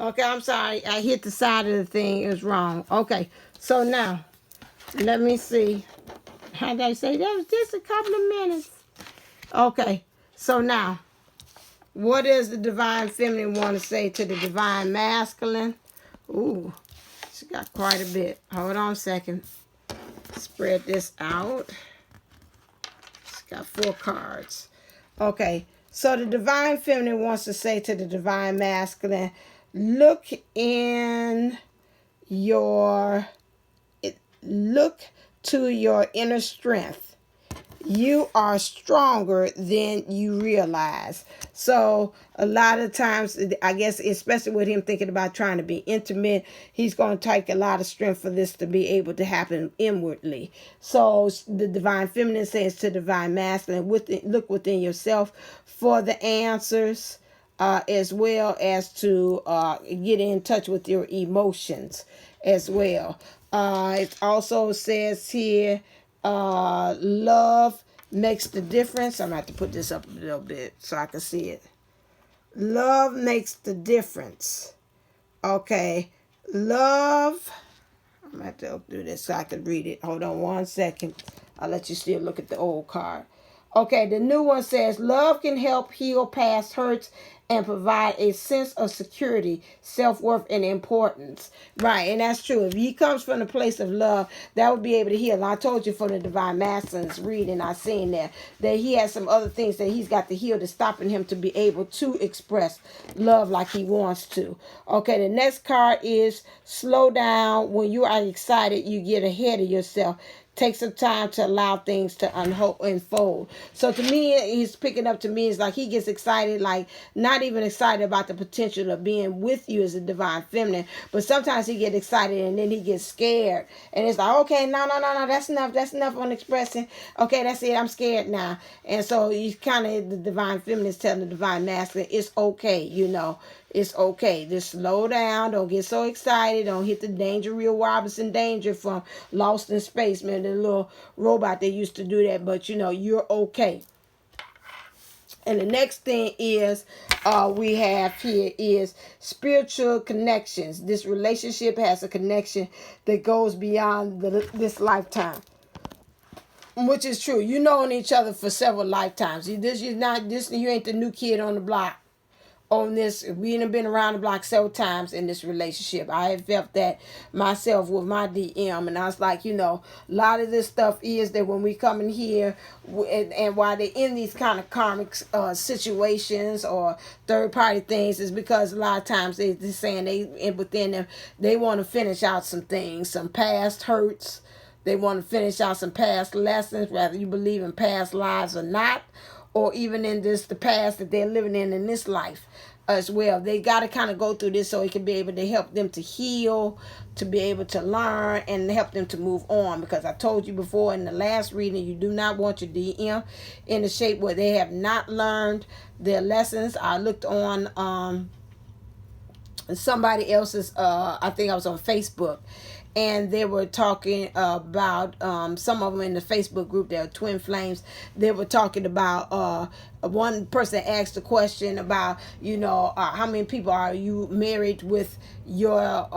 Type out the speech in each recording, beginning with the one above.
Okay, I'm sorry. I hit the side of the thing. It was wrong. Okay, so now, let me see. How did I say? That was just a couple of minutes. Okay, so now, what does the Divine Feminine want to say to the Divine Masculine? Ooh, she got quite a bit. Hold on a second. Spread this out. She's got 4 cards. Okay, so the Divine Feminine wants to say to the Divine Masculine, look to your inner strength. You are stronger than you realize. So a lot of times, I guess, especially with him thinking about trying to be intimate, he's going to take a lot of strength for this to be able to happen inwardly. So the Divine Feminine says to Divine Masculine, look within yourself for the answers, as well as to get in touch with your emotions as well. It also says here, love makes the difference. I'm going to have to put this up a little bit so I can see it. Love makes the difference. Okay. Love. I'm going to have to do this so I can read it. Hold on one second. I'll let you still look at the old card. Okay, the new one says, love can help heal past hurts and provide a sense of security, self-worth, and importance. Right, and that's true. If he comes from the place of love, that would be able to heal. And I told you from the Divine Masculine's reading, I seen that he has some other things that he's got to heal that's stopping him to be able to express love like he wants to. Okay, the next card is slow down. When you are excited, you get ahead of yourself. Take some time to allow things to unfold. So to me, he's picking up to me, it's like he gets excited, like not even excited about the potential of being with you as a Divine Feminine, but sometimes he gets excited and then he gets scared. And it's like, okay, no, that's enough on expressing. Okay, that's it, I'm scared now. And so he's kind of, the Divine Feminine is telling the Divine Masculine, it's okay, it's okay. Just slow down. Don't get so excited. Don't hit the danger, Real Robinson danger from Lost in Space, man. The little robot that used to do that. But, you're okay. And the next thing is we have here is spiritual connections. This relationship has a connection that goes beyond this lifetime. Which is true. You known each other for several lifetimes. You ain't the new kid on the block. On this, we have been around the block several times in this relationship. I have felt that myself with my DM, and I was like, a lot of this stuff is that when we come in here, and why they're in these kind of karmic situations or third party things, is because a lot of times they're saying within them, they want to finish out some things, some past hurts. They want to finish out some past lessons, whether you believe in past lives or not, or even in the past that they're living in this life as well. They got to kind of go through this so it can be able to help them to heal, to be able to learn, and help them to move on. Because I told you before in the last reading, you do not want your DM in the shape where they have not learned their lessons. I looked on somebody else's, I think I was on Facebook, and they were talking about some of them in the Facebook group, they're TwinFlames. They were talking about one person asked a question about, how many people are you married with your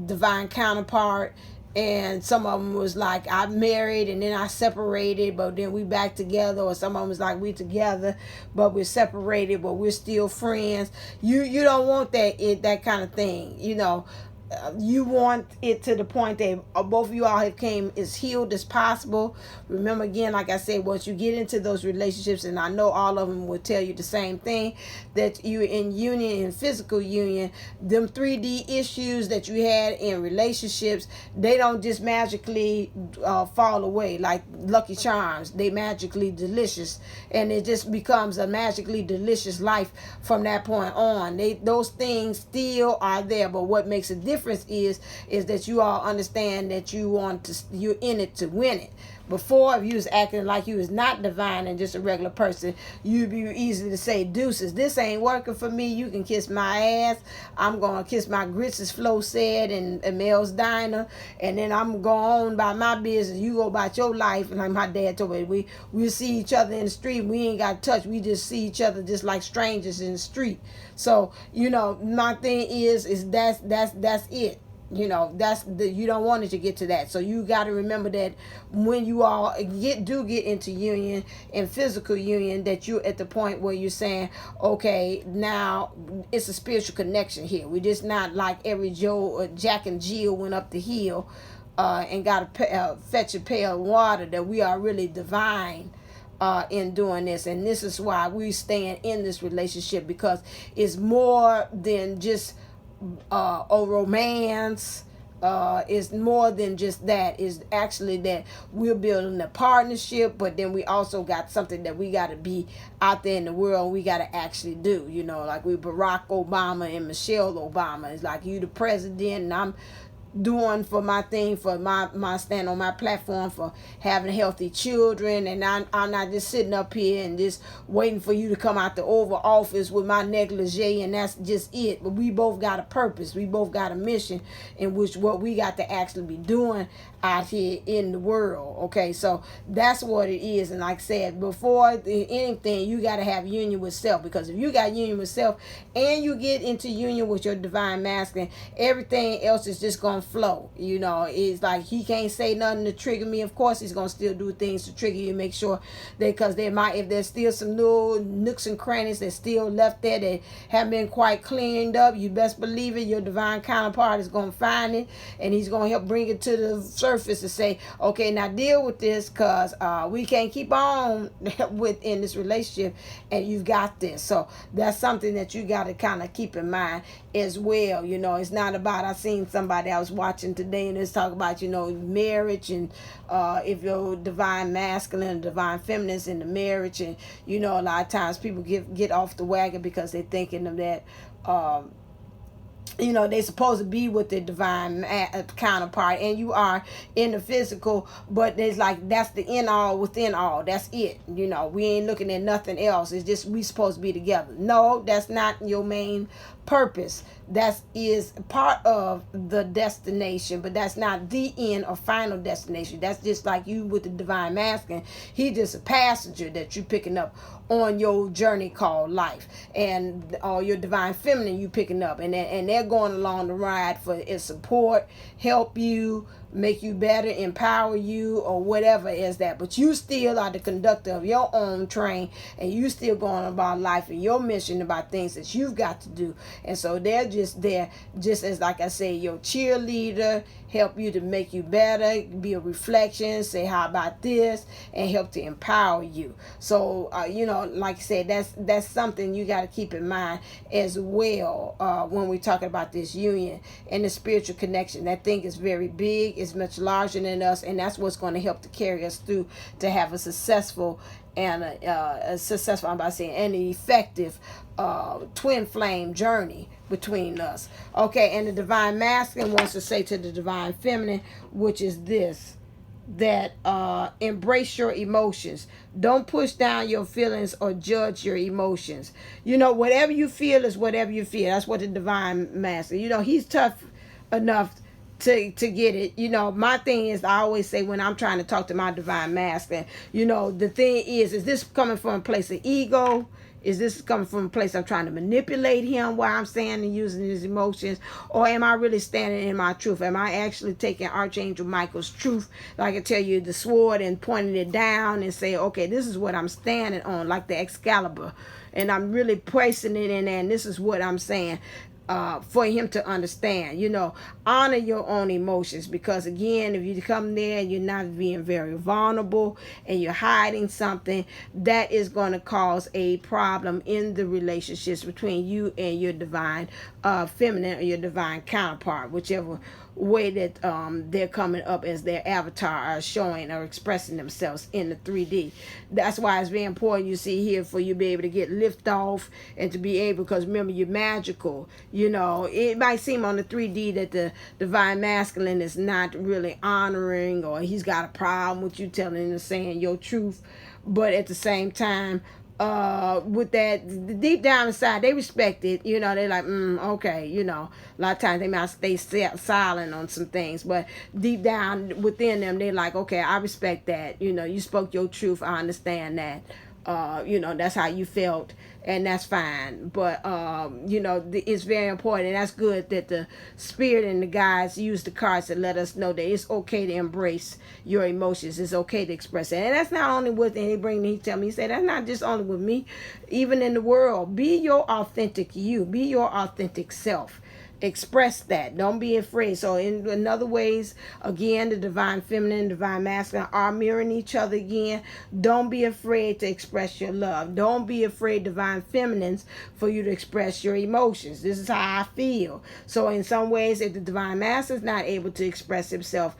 divine counterpart? And some of them was like, I married and then I separated, but then we back together. Or some of them was like, we together, but we're separated, but we're still friends. You don't want that kind of thing, you want it to the point that both of you all have came as healed as possible. Remember, again, like I said, once you get into those relationships, and I know all of them will tell you the same thing, that you're in union, in physical union, them 3D issues that you had in relationships, they don't just magically fall away like Lucky Charms. They magically delicious, and it just becomes a magically delicious life from that point on. Those things still are there, but what makes a difference is that you all understand that you're in it to win it. Before, if you was acting like you was not divine and just a regular person, you'd be easy to say, deuces, this ain't working for me. You can kiss my ass. I'm going to kiss my grits, as Flo said, and Mel's Diner. And then I'm going on by my business. You go about your life. And like my dad told me, we see each other in the street. We ain't got to touch. We just see each other just like strangers in the street. So, you know, my thing is that's it. You know, you don't want it to get to that. So you got to remember that when you all get into union and physical union, that you're at the point where you're saying, okay, now it's a spiritual connection here. We're just not like every Jack and Jill went up the hill and got to fetch a pail of water, that we are really divine in doing this. And this is why we stand in this relationship, because it's more than just a romance. Is more than just that. Is actually that we're building a partnership, but then we also got something that we got to be out there in the world. We got to actually do, you know, like we Barack Obama and Michelle Obama. It's like you the president and I'm doing for my thing, for my stand on my platform for having healthy children, and I'm not just sitting up here and just waiting for you to come out the Oval Office with my negligee and that's just it. But we both got a purpose, we both got a mission in which what we got to actually be doing out here in the world. Okay, so that's what it is. And like I said, before anything, you got to have union with self, because if you got union with self and you get into union with your divine masculine, everything else is just gonna flow. You know, it's like he can't say nothing to trigger me. Of course he's gonna still do things to trigger you, make sure that, because there might, if there's still some little nooks and crannies that's still left there that haven't been quite cleaned up, you best believe it, your divine counterpart is gonna find it, and he's gonna help bring it to the surface to say, okay, now deal with this, because we can't keep on within this relationship, and you've got this. So that's something that you got to kind of keep in mind as well. You know, it's not about, I seen somebody I was watching today and it's talking about, you know, marriage, and if you're divine masculine and divine feminine in the marriage, and you know, a lot of times people get off the wagon because they're thinking of that you know, they're supposed to be with their divine counterpart, and you are in the physical, but there's like, that's the in all within all. That's it. You know, we ain't looking at nothing else. It's just we supposed to be together. No, that's not your main purpose. That is part of the destination, but that's not the end or final destination. That's just like you with the divine masculine. He just a passenger that you picking up on your journey called life, and your divine feminine you picking up, and they're going along the ride for its support, help you, make you better, empower you, or whatever is that. But you still are the conductor of your own train, and you still going about life and your mission about things that you've got to do. And so they're just there, just as, like I say, your cheerleader, help you to make you better, be a reflection, say how about this, and help to empower you. So you know, like I said, that's something you got to keep in mind as well when we're talking about this union and the spiritual connection. That thing is very big, it's much larger than us, and that's what's going to help to carry us through to have a successful and a successful, I'm about to say, and an effective twin flame journey between us. Okay, and the divine masculine wants to say to the divine feminine, which is this, that embrace your emotions. Don't push down your feelings or judge your emotions. You know, whatever you feel is whatever you feel. That's what the divine masculine, you know, he's tough enough to get it. You know, my thing is, I always say when I'm trying to talk to my divine masculine, you know, the thing is this coming from a place of ego? Is this coming from a place of trying to manipulate him while I'm standing and using his emotions? Or am I really standing in my truth? Am I actually taking Archangel Michael's truth, like I tell you, the sword, and pointing it down and say, okay, this is what I'm standing on, like the Excalibur. And I'm really placing it in there, and this is what I'm saying. For him to understand, you know, honor your own emotions, because again, if you come there and you're not being very vulnerable and you're hiding something, that is going to cause a problem in the relationships between you and your divine feminine or your divine counterpart, whichever way that they're coming up as their avatar are showing or expressing themselves in the 3D. That's why it's very important, you see here, for you to be able to get lift off and to be able, because remember, you're magical, You know, it might seem on the 3D that the divine masculine is not really honoring, or he's got a problem with you telling and saying your truth. But at the same time, with that, deep down inside, they respect it. You know, they're like, okay, you know, a lot of times they might stay silent on some things, but deep down within them, they're like, okay, I respect that. You know, you spoke your truth. I understand that. You know, that's how you felt, and that's fine. But you know, it's very important, and that's good that the spirit and the guides use the cards to let us know that it's okay to embrace your emotions. It's okay to express it, and that's not only with. And he tell me, he said that's not just only with me, even in the world. Be your authentic you. Be your authentic self. Express that. Don't be afraid. So in other ways, again, the divine feminine, divine masculine are mirroring each other again. Don't be afraid to express your love. Don't be afraid, divine feminines, for you to express your emotions. This is how I feel. So in some ways, if the divine masculine is not able to express himself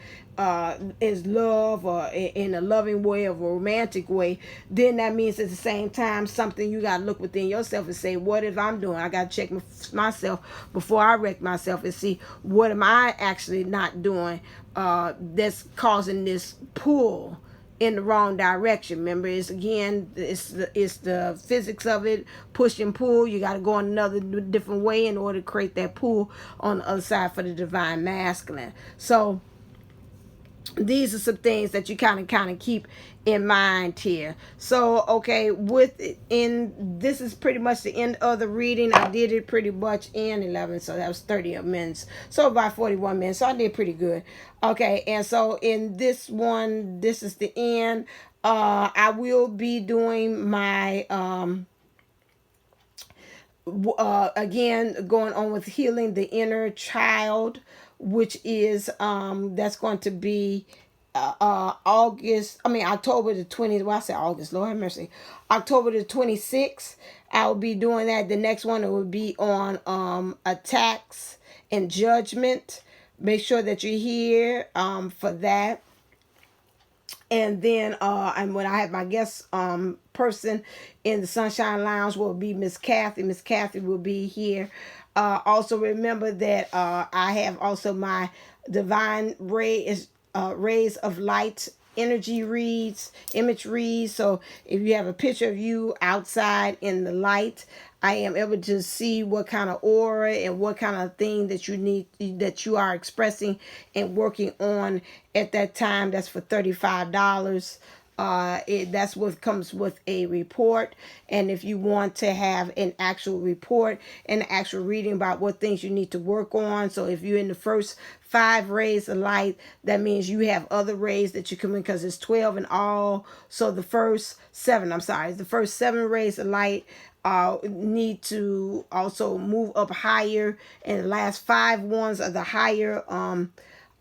is love, or in a loving way, or a romantic way, then that means at the same time something you got to look within yourself and say, what if I'm doing? I got to check myself before I wreck myself and see what am I actually not doing that's causing this pull in the wrong direction. Remember, it's the physics of it, push and pull. You got to go in another different way in order to create that pull on the other side for the divine masculine. So these are some things that you kind of keep in mind here. So okay, this is pretty much the end of the reading. I did it pretty much in 11, so that was 30 minutes, so about 41 minutes, so I did pretty good. Okay, and so in this one, this is the end. I will be doing my again, going on with healing the inner child, which is that's going to be October the 20th. Well, I said August, Lord have mercy. October the 26th, I'll be doing that. The next one, it will be on attacks and judgment. Make sure that you're here for that. And then and when I have my guest person in the Sunshine Lounge will be Miss Kathy. Miss Kathy will be here. Also remember that I have also my divine rays of light energy reads, image reads. So if you have a picture of you outside in the light, I am able to see what kind of aura and what kind of thing that you need, that you are expressing and working on at that time. That's for $35. That's what comes with a report. And if you want to have an actual report and an actual reading about what things you need to work on, so if you're in the first 5 rays of light, that means you have other rays that you come in, because it's 12 in all. So the first 7 rays of light need to also move up higher, and the last 5 ones are the higher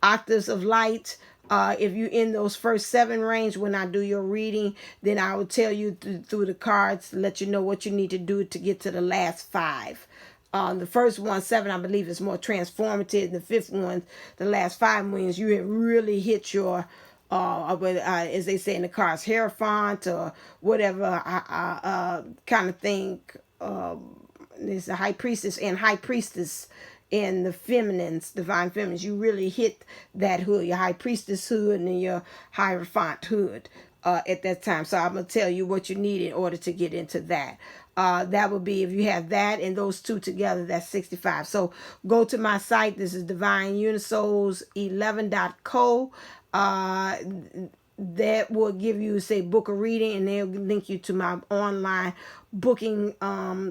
octaves of light. If you're in those first 7 range when I do your reading, then I will tell you through the cards, let you know what you need to do to get to the last 5. The first one, 7, I believe, is more transformative. The 5th one, the last 5 means you have really hit your as they say in the cards, hierophant or whatever kind of thing. There's a high priestess and high priestess in the feminines, divine feminines. You really hit that hood, your high priestess hood and your hierophant hood at that time. So I'm going to tell you what you need in order to get into that. That would be, if you have that and those 2 together, that's $65. So go to my site. This is divineunisols11.co. That will give you, say, book a reading, and they'll link you to my online booking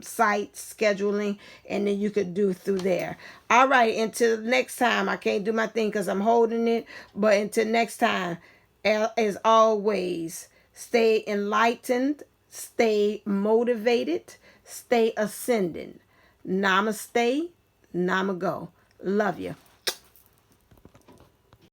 site scheduling, and then you could do through there. All right, until next time. I can't do my thing because I'm holding it, but until next time, as always, stay enlightened, stay motivated, stay ascending. Namaste, namago. Love you.